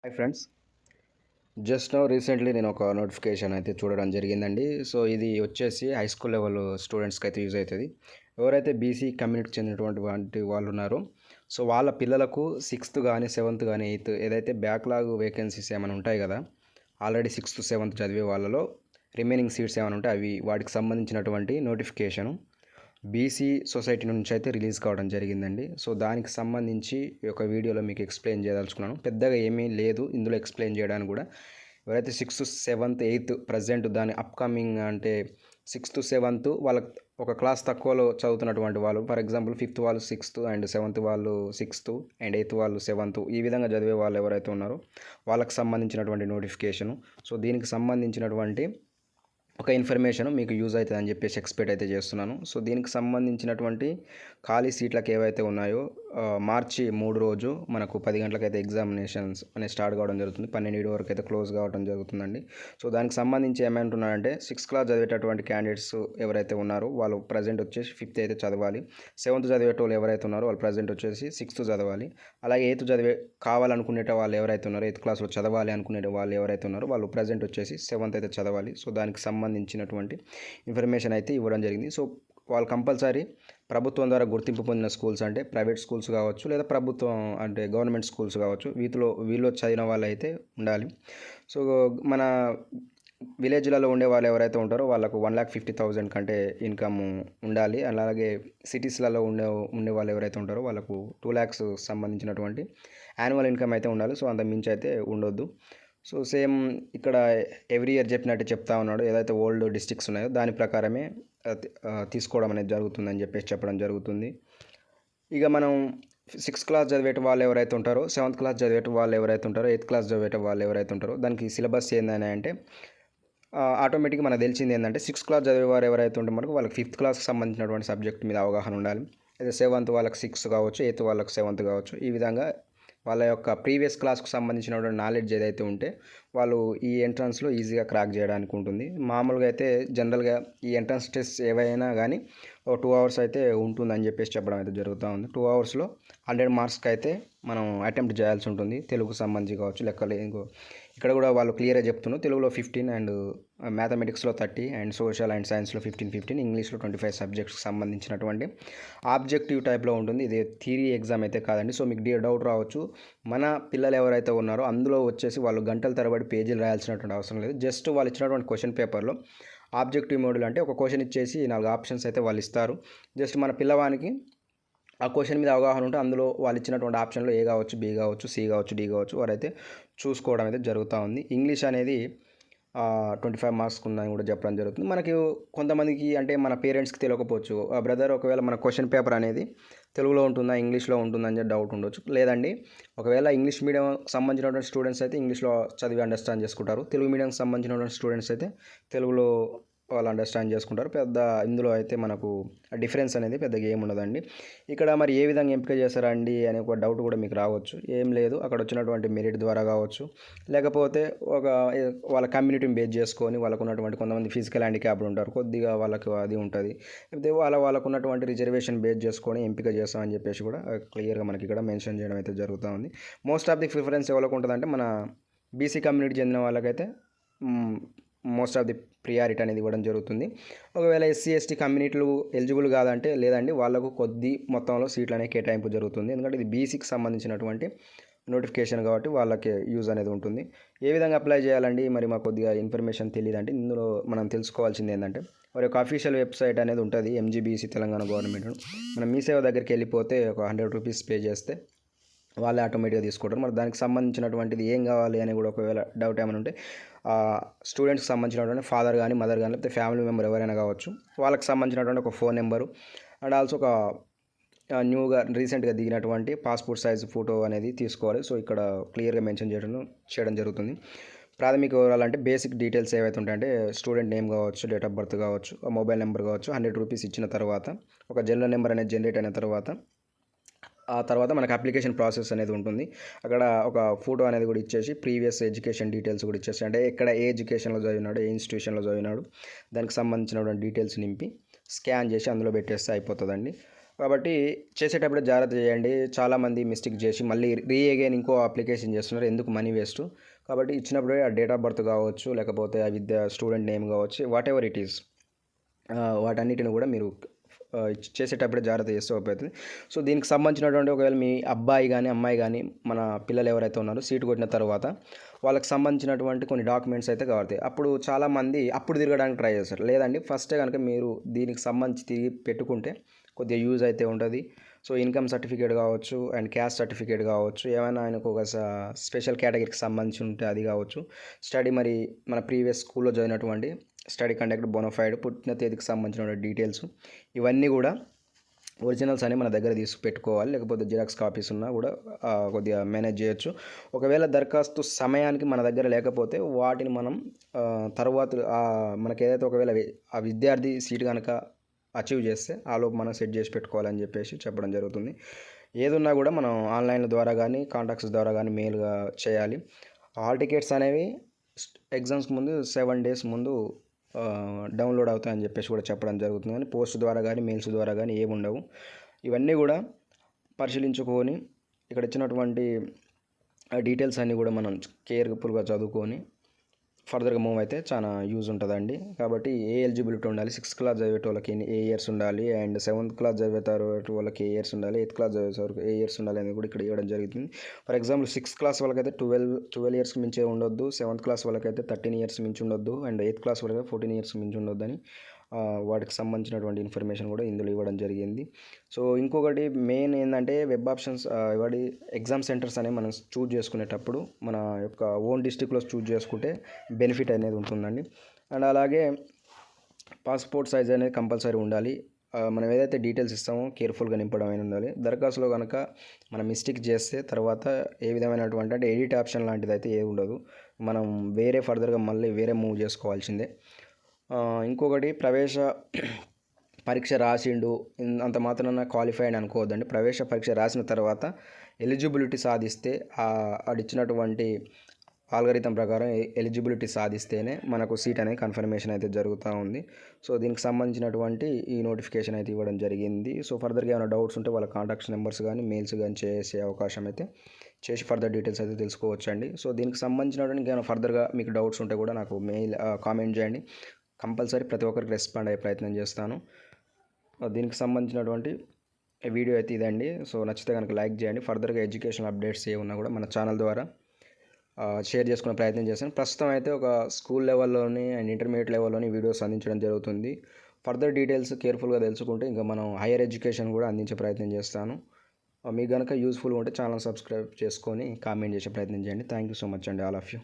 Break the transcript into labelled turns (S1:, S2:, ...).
S1: Hi friends, just now recently నేను ఒక notification అయితే చూడడం జరిగిందండి. సో ఇది వచ్చేసి హై స్కూల్ లెవెల్ స్టూడెంట్స్కి అయితే యూజ్ అవుతుంది. ఎవరైతే బీసీ కమ్యూనిటీకి చెందినటువంటి వాళ్ళు ఉన్నారో సో వాళ్ళ పిల్లలకు సిక్స్త్ కానీ సెవెంత్ కానీ ఎయిత్ ఏదైతే బ్యాక్లాగ్ వేకెన్సీస్ ఏమైనా ఉంటాయి కదా, ఆల్రెడీ సిక్స్త్ సెవెంత్ చదివే వాళ్ళలో రిమైనింగ్ సీట్స్ ఏమైనా ఉంటాయి, అవి వాటికి సంబంధించినటువంటి నోటిఫికేషను బీసీ సొసైటీ నుంచి అయితే రిలీజ్ కావడం జరిగిందండి. సో దానికి సంబంధించి ఈ యొక్క వీడియోలో మీకు ఎక్స్ప్లెయిన్ చేయదలుచుకున్నాను. పెద్దగా ఏమీ లేదు ఇందులో ఎక్స్ప్లెయిన్ చేయడానికి కూడా. ఎవరైతే సిక్స్త్ సెవెంత్ ఎయిత్ ప్రజెంట్ దాని అప్కమింగ్ అంటే సిక్స్త్ సెవెంత్ వాళ్ళకి ఒక క్లాస్ తక్కువలో చదువుతున్నటువంటి వాళ్ళు, ఫర్ ఎగ్జాంపుల్ ఫిఫ్త్ వాళ్ళు సిక్స్త్ అండ్ సెవెంత్ వాళ్ళు సిక్స్త్ అండ్ ఎయిత్ వాళ్ళు సెవెంత్, ఈ విధంగా చదివే వాళ్ళు ఎవరైతే ఉన్నారో వాళ్ళకి సంబంధించినటువంటి నోటిఫికేషను. సో దీనికి సంబంధించినటువంటి ఒక ఇన్ఫర్మేషన్ మీకు యూజ్ అవుతుంది అని చెప్పేసి ఎక్స్పెక్ట్ అయితే చేస్తున్నాను. సో దీనికి సంబంధించినటువంటి ఖాళీ సీట్లకు ఏవైతే ఉన్నాయో మార్చి 3 రోజు మనకు 10 గంటలకైతే ఎగ్జామినేషన్స్ అనేది స్టార్ట్ కావడం జరుగుతుంది. 12 వరకు అయితే క్లోజ్ కావడం జరుగుతుందండి. సో దానికి సంబంధించి ఏమంటున్నారంటే 6th క్లాస్ చదివేటటువంటి క్యాండిడేట్స్ ఎవరైతే ఉన్నారో వాళ్ళు ప్రజెంట్ వచ్చేసి 5th అయితే చదవాలి. 7th చదివేటోళ్ళు ఎవరైతే ఉన్నారో వాళ్ళు ప్రజెంట్ వచ్చేసి 6th చదవాలి. అలాగే 8th చదివే కావాలనుకునే వాళ్ళు ఎవరైతే ఉన్నారో 8th క్లాస్లో చదవాలి అనుకునే వాళ్ళు ఎవరైతే ఉన్నారో వాళ్ళు ప్రజెంట్ వచ్చేసి 7th అయితే చదవాలి. సో దానికి సంబంధించినటువంటి ఇన్ఫర్మేషన్ అయితే ఇవ్వడం జరిగింది. సో వాళ్ళు కంపల్సరీ ప్రభుత్వం ద్వారా గుర్తింపు పొందిన స్కూల్స్ అంటే ప్రైవేట్ స్కూల్స్ కావచ్చు లేదా ప్రభుత్వం అంటే గవర్నమెంట్ స్కూల్స్ కావచ్చు, వీళ్ళు చదివిన వాళ్ళు అయితే ఉండాలి. సో మన విలేజ్లలో ఉండే వాళ్ళు ఎవరైతే ఉంటారో వాళ్ళకు 1,50,000 కంటే ఇన్కమ్ ఉండాలి. అలాగే సిటీస్లలో ఉండే వాళ్ళు ఎవరైతే ఉంటారో వాళ్ళకు 2 lakhs సంబంధించినటువంటి యాన్యువల్ ఇన్కమ్ అయితే ఉండాలి. సో అంత మించి అయితే ఉండొద్దు. సో సేమ్ ఇక్కడ ఎవ్రీ ఇయర్ చెప్పినట్టు చెప్తా ఉన్నాడు, ఏదైతే ఓల్డ్ డిస్ట్రిక్ట్స్ ఉన్నాయో దాని ప్రకారమే తీసుకోవడం అనేది జరుగుతుందని చెప్పేసి చెప్పడం జరుగుతుంది. ఇక మనం 6th క్లాస్ చదివేట వాళ్ళు ఎవరైతే ఉంటారో 7th క్లాస్ చదివేట వాళ్ళు ఎవరైతే ఉంటారో 8th క్లాస్ చదివేట వాళ్ళు ఎవరైతే ఉంటారో దానికి సిలబస్ ఏందని అంటే ఆటోమేటిక్గా మనకు తెలిసింది ఏంటంటే 6th క్లాస్ చదివేవారు ఎవరైతే ఉంటే మనకు వాళ్ళకి 5th క్లాస్కి సంబంధించినటువంటి సబ్జెక్ట్ మీద అవగాహన ఉండాలి. అయితే 7th వాళ్ళకి 6th కావచ్చు, 8th వాళ్ళకి 7th కావచ్చు, ఈ విధంగా వాళ్ళ యొక్క ప్రీవియస్ క్లాస్కు సంబంధించినటువంటి నాలెడ్జ్ ఏదైతే ఉంటే వాళ్ళు ఈ ఎంట్రన్స్లో ఈజీగా క్రాక్ చేయడానికి ఉంటుంది. మామూలుగా అయితే జనరల్గా ఈ ఎంట్రన్స్ టెస్ట్ ఏవైనా కానీ ఒక 2 hours అయితే ఉంటుందని చెప్పేసి చెప్పడం అయితే జరుగుతూ ఉంది. 2 hours లో 100 మార్క్స్కి అయితే మనం అటెంప్ట్ చేయాల్సి ఉంటుంది. తెలుగుకు సంబంధించి కావచ్చు, లెక్కలు ఇక్కడ కూడా వాళ్ళు క్లియర్గా చెప్తున్నారు. తెలుగులో 15 అండ్ మ్యాథమెటిక్స్లో 30 అండ్ సోషల్ అండ్ సైన్స్లో 15, ఇంగ్లీష్లో 25 సబ్జెక్ట్స్కి సంబంధించినటువంటి ఆబ్జెక్టివ్ టైప్లో ఉంటుంది. ఇది థియరీ ఎగ్జామ్ అయితే కాదండి. సో మీకు డౌట్ రావచ్చు, మన పిల్లలు ఎవరైతే ఉన్నారో అందులో వచ్చేసి వాళ్ళు గంటల తరబడి పేజీలు రాయాల్సినటువంటి అవసరం లేదు. జస్ట్ వాళ్ళు ఇచ్చినటువంటి క్వశ్చన్ పేపర్లో ఆబ్జెక్టివ్ మోడల్ అంటే ఒక క్వశ్చన్ ఇచ్చేసి 4 ఆప్షన్స్ అయితే వాళ్ళు ఇస్తారు. జస్ట్ మన పిల్లవానికి ఆ క్వశ్చన్ మీద అవగాహన ఉంటే అందులో వాళ్ళు ఇచ్చినటువంటి ఆప్షన్లో ఏ కావచ్చు, బి కావచ్చు, సి కావచ్చు, డి కావచ్చు, వారైతే చూసుకోవడం అయితే జరుగుతూ ఉంది. ఇంగ్లీష్ అనేది 25 మార్క్స్ ఉందని కూడా చెప్పడం జరుగుతుంది. మనకి కొంతమందికి అంటే మన పేరెంట్స్కి తెలియకపోవచ్చు, బ్రదర్ ఒకవేళ మన క్వశ్చన్ పేపర్ అనేది తెలుగులో ఉంటుందా ఇంగ్లీష్లో ఉంటుందా అని డౌట్ ఉండొచ్చు. లేదండి, ఒకవేళ ఇంగ్లీష్ మీడియం సంబంధించినటువంటి స్టూడెంట్స్ అయితే ఇంగ్లీష్లో చదివి అండర్స్టాండ్ చేసుకుంటారు. తెలుగు మీడియంకి సంబంధించినటువంటి స్టూడెంట్స్ అయితే తెలుగులో వాళ్ళు అండర్స్టాండ్ చేసుకుంటారు. పెద్ద ఇందులో అయితే మనకు డిఫరెన్స్ అనేది పెద్దగా ఏమి ఉండదండి. ఇక్కడ మరి ఏ విధంగా ఎంపిక చేస్తారండి అనే ఒక డౌట్ కూడా మీకు రావచ్చు. ఏం లేదు, అక్కడ వచ్చినటువంటి మెరిట్ ద్వారా కావచ్చు, లేకపోతే వాళ్ళ కమ్యూనిటీని బేస్ చేసుకొని వాళ్ళకు ఉన్నటువంటి కొంతమంది ఫిజికల్ హ్యాండిక్యాప్డ్ ఉంటారు, కొద్దిగా వాళ్ళకు అది ఉంటుంది, లేకపోతే వాళ్ళకు ఉన్నటువంటి రిజర్వేషన్ బేస్ చేసుకొని ఎంపిక చేస్తామని చెప్పేసి కూడా క్లియర్గా మనకి ఇక్కడ మెన్షన్ చేయడం అయితే జరుగుతూ ఉంది. మోస్ట్ ఆఫ్ ది ప్రిఫరెన్స్ ఎవరికి ఉంటుందంటే మన బీసీ కమ్యూనిటీ చెందిన వాళ్ళకైతే మోస్ట్ ఆఫ్ ది ప్రియారిటీ అనేది ఇవ్వడం జరుగుతుంది. ఒకవేళ ఎస్సీ ఎస్టీ కమ్యూనిటీలు ఎలిజిబుల్ కాదంటే లేదండి, వాళ్ళకు కొద్ది మొత్తంలో సీట్లు అనేవి కేటాయింపు జరుగుతుంది. ఎందుకంటే ఇది బీసీకి సంబంధించినటువంటి నోటిఫికేషన్ కాబట్టి వాళ్ళకి యూజ్ అనేది ఉంటుంది. ఏ విధంగా అప్లై చేయాలండి, మరి మాకు కొద్దిగా ఇన్ఫర్మేషన్ తెలియదంటే ఇందులో మనం తెలుసుకోవాల్సింది ఏంటంటే వారి యొక్క అఫీషియల్ వెబ్సైట్ అనేది ఉంటుంది, ఎంజీబీసీ తెలంగాణ గవర్నమెంట్. మనం మీ సేవ దగ్గరికి వెళ్ళిపోతే ఒక 100 రూపీస్ పే చేస్తే వాళ్ళే ఆటోమేటిక్గా తీసుకుంటారు. మరి దానికి సంబంధించినటువంటిది ఏం కావాలి అని కూడా ఒకవేళ డౌట్ ఏమైనా ఉంటే స్టూడెంట్స్కి సంబంధించినటువంటి ఫాదర్ కానీ మదర్ కానీ లేకపోతే ఫ్యామిలీ మెంబర్ ఎవరైనా కావచ్చు, వాళ్ళకి సంబంధించినటువంటి ఒక ఫోన్ నెంబరు అండ్ ఆల్సో ఒక న్యూగా రీసెంట్గా దిగినటువంటి పాస్పోర్ట్ సైజ్ ఫోటో అనేది తీసుకోవాలి. సో ఇక్కడ క్లియర్గా మెన్షన్ చేయడం జరుగుతుంది. ప్రాథమిక వివరాలు అంటే బేసిక్ డీటెయిల్స్ ఏవైతే ఉంటాయంటే స్టూడెంట్ నేమ్ కావచ్చు, డేట్ ఆఫ్ బర్త్ కావచ్చు, మొబైల్ నెంబర్ కావచ్చు, 100 రూపీస్ ఇచ్చిన తర్వాత ఒక జనరల్ నెంబర్ అనేది జనరేట్ అయిన తర్వాత ఆ తర్వాత మనకు అప్లికేషన్ ప్రాసెస్ అనేది ఉంటుంది. అక్కడ ఒక ఫోటో అనేది కూడా ఇచ్చేసి ప్రీవియస్ ఎడ్యుకేషన్ డీటెయిల్స్ కూడా ఇచ్చేసి, అంటే ఎక్కడ ఏ ఎడ్యుకేషన్లో చదివినాడు, ఏ ఇన్స్టిట్యూషన్లో చదివినాడు దానికి సంబంధించినటువంటి డీటెయిల్స్ నింపి స్కాన్ చేసి అందులో పెట్టేస్తే అయిపోతుందండి. కాబట్టి చేసేటప్పుడే జాగ్రత్త చేయండి. చాలామంది మిస్టేక్ చేసి మళ్ళీ అగైన్ ఇంకో అప్లికేషన్ చేస్తున్నారు. ఎందుకు మనీ వేస్ట్. కాబట్టి ఇచ్చినప్పుడే ఆ డేట్ ఆఫ్ బర్త్ కావచ్చు, లేకపోతే ఆ స్టూడెంట్ నేమ్ కావచ్చు, వాట్ ఎవర్ ఇట్ ఈస్, వాటన్నిటిని కూడా మీరు చేసేటప్పుడే జాగ్రత్త చేస్తే ఉపయోగపడుతుంది. సో దీనికి సంబంధించినటువంటి ఒకవేళ మీ అబ్బాయి కానీ అమ్మాయి కానీ మన పిల్లలు ఎవరైతే ఉన్నారో సీటు కొట్టిన తర్వాత వాళ్ళకి సంబంధించినటువంటి కొన్ని డాక్యుమెంట్స్ అయితే కావాలి. అప్పుడు చాలామంది అప్పుడు తిరగడానికి ట్రై చేస్తారు. లేదండి, ఫస్టే కనుక మీరు దీనికి సంబంధించి తిరిగి పెట్టుకుంటే కొద్దిగా యూజ్ అయితే ఉంటుంది. సో ఇన్కమ్ సర్టిఫికేట్ కావచ్చు అండ్ క్యాస్ట్ సర్టిఫికేట్ కావచ్చు, ఏమైనా ఆయనకు ఒక స్పెషల్ కేటగిరీకి సంబంధించి ఉంటే అది కావచ్చు, స్టడీ మరి మన ప్రీవియస్ స్కూల్లో చదివినటువంటి స్టడీ కండక్ట్ బోనోఫైడ్, పుట్టిన తేదీకి సంబంధించిన డీటెయిల్స్, ఇవన్నీ కూడా ఒరిజినల్స్ అని మన దగ్గర తీసి పెట్టుకోవాలి. లేకపోతే జిరాక్స్ కాపీస్ ఉన్నా కూడా కొద్దిగా మేనేజ్ చేయొచ్చు. ఒకవేళ దరఖాస్తు సమయానికి మన దగ్గర లేకపోతే వాటిని మనం తర్వాత మనకి ఏదైతే ఒకవేళ ఆ విద్యార్థి సీట్ కనుక అచీవ్ చేస్తే ఆలోపు మనం సెట్ చేసి పెట్టుకోవాలని చెప్పేసి చెప్పడం జరుగుతుంది. ఏదున్నా కూడా మనం ఆన్లైన్ ద్వారా కానీ కాంటాక్ట్స్ ద్వారా కానీ మెయిల్గా చేయాలి. హాల్ టికెట్స్ అనేవి ఎగ్జామ్స్ ముందు 7 days ముందు డౌన్లోడ్ అవుతాయని చెప్పేసి కూడా చెప్పడం జరుగుతుంది. కానీ పోస్ట్ ద్వారా కానీ మెయిల్స్ ద్వారా కానీ ఏమి ఉండవు. ఇవన్నీ కూడా పరిశీలించుకొని ఇక్కడ ఇచ్చినటువంటి డీటెయిల్స్ అన్నీ కూడా మనం కేర్ఫుల్గా చదువుకొని ఫర్దర్గా మూవ్ అయితే చాలా యూజ్ ఉంటుందండి. కాబట్టి ఏ ఎలిజిబిలిటీ ఉండాలి, 6th class చదివేట వాళ్ళకి ఏ ఇయర్స్ ఉండాలి, అండ్ 7th class చదివేటారు వాళ్ళకి ఏ ఇయర్స్ ఉండాలి, 8th class చదివే వరకు ఏ ఇయర్స్ ఉండాలి అనేది కూడా ఇక్కడ ఇవ్వడం జరుగుతుంది. ఫర్ ఎగ్జాంపుల్ 6th class వాళ్ళకైతే 12 years మించే ఉండొద్దు, 7th class వాళ్ళకైతే 13 years మించి ఉండొద్దు, అండ్ 8th class వాళ్ళకైతే 14 years మించి ఉండొద్దు అని వాటికి సంబంధించినటువంటి ఇన్ఫర్మేషన్ కూడా ఇందులో ఇవ్వడం జరిగింది. సో ఇంకొకటి మెయిన్ ఏంటంటే వెబ్ ఆప్షన్స్ వాడి ఎగ్జామ్ సెంటర్స్ అనేవి మనం చూజ్ చేసుకునేటప్పుడు మన యొక్క ఓన్ డిస్ట్రిక్ట్లో చూజ్ చేసుకుంటే బెనిఫిట్ అనేది ఉంటుందండి. అండ్ అలాగే పాస్పోర్ట్ సైజ్ అనేది కంపల్సరీ ఉండాలి. మనం ఏదైతే డీటెయిల్స్ ఇస్తామో కేర్ఫుల్గా నింపడం అయినా ఉండాలి. దరఖాస్తులో కనుక మనం మిస్టేక్ చేస్తే తర్వాత ఏ విధమైనటువంటి అంటే ఎడిట్ ఆప్షన్ లాంటిది అయితే ఏది ఉండదు. మనం ఫర్దర్గా మళ్ళీ వేరే మూవ్ చేసుకోవాల్సిందే. ఇంకొకటి ప్రవేశ పరీక్ష రాసిండు అంత మాత్రాన క్వాలిఫైడ్ అనుకోవద్దండి. ప్రవేశ పరీక్ష రాసిన తర్వాత ఎలిజిబిలిటీ సాధిస్తే అడిచ్చినటువంటి ఆల్గరిథం ప్రకారం ఎలిజిబిలిటీ సాధిస్తేనే మనకు సీట్ అనేది కన్ఫర్మేషన్ అయితే జరుగుతూ ఉంది. సో దీనికి సంబంధించినటువంటి ఈ నోటిఫికేషన్ అయితే ఇవ్వడం జరిగింది. సో ఫర్దర్గా ఏమైనా డౌట్స్ ఉంటే వాళ్ళ కాంటాక్ట్స్ నెంబర్స్ కానీ మెయిల్స్ కానీ చేసే అవకాశం అయితే చేసి ఫర్దర్ డీటెయిల్స్ అయితే తెలుసుకోవచ్చండి. సో దీనికి సంబంధించినటువంటి ఇంకేమైనా ఫర్దర్గా మీకు డౌట్స్ ఉంటే కూడా నాకు మెయిల్ కామెంట్ చేయండి. కంపల్సరీ ప్రతి ఒక్కరికి రెస్పాండ్ అయ్యే ప్రయత్నం చేస్తాను. దీనికి సంబంధించినటువంటి వీడియో అయితే ఇదండి. సో నచ్చితే కనుక లైక్ చేయండి. ఫర్దర్గా ఎడ్యుకేషనల్ అప్డేట్స్ ఏమున్నా కూడా మన ఛానల్ ద్వారా షేర్ చేసుకునే ప్రయత్నం చేస్తాను. ప్రస్తుతం అయితే ఒక స్కూల్ లెవెల్లోని అండ్ ఇంటర్మీడియట్ లెవెల్లోని వీడియోస్ అందించడం జరుగుతుంది. ఫర్దర్ డీటెయిల్స్ కేర్ఫుల్గా తెలుసుకుంటే ఇంకా మనం హైయర్ ఎడ్యుకేషన్ కూడా అందించే ప్రయత్నం చేస్తాను. మీకు కనుక యూస్ఫుల్ ఉంటే ఛానల్ సబ్స్క్రైబ్ చేసుకొని కామెంట్ చేసే ప్రయత్నం చేయండి. థ్యాంక్ యూ సో మచ్ అండి, ఆల్ ఆఫ్ యూ.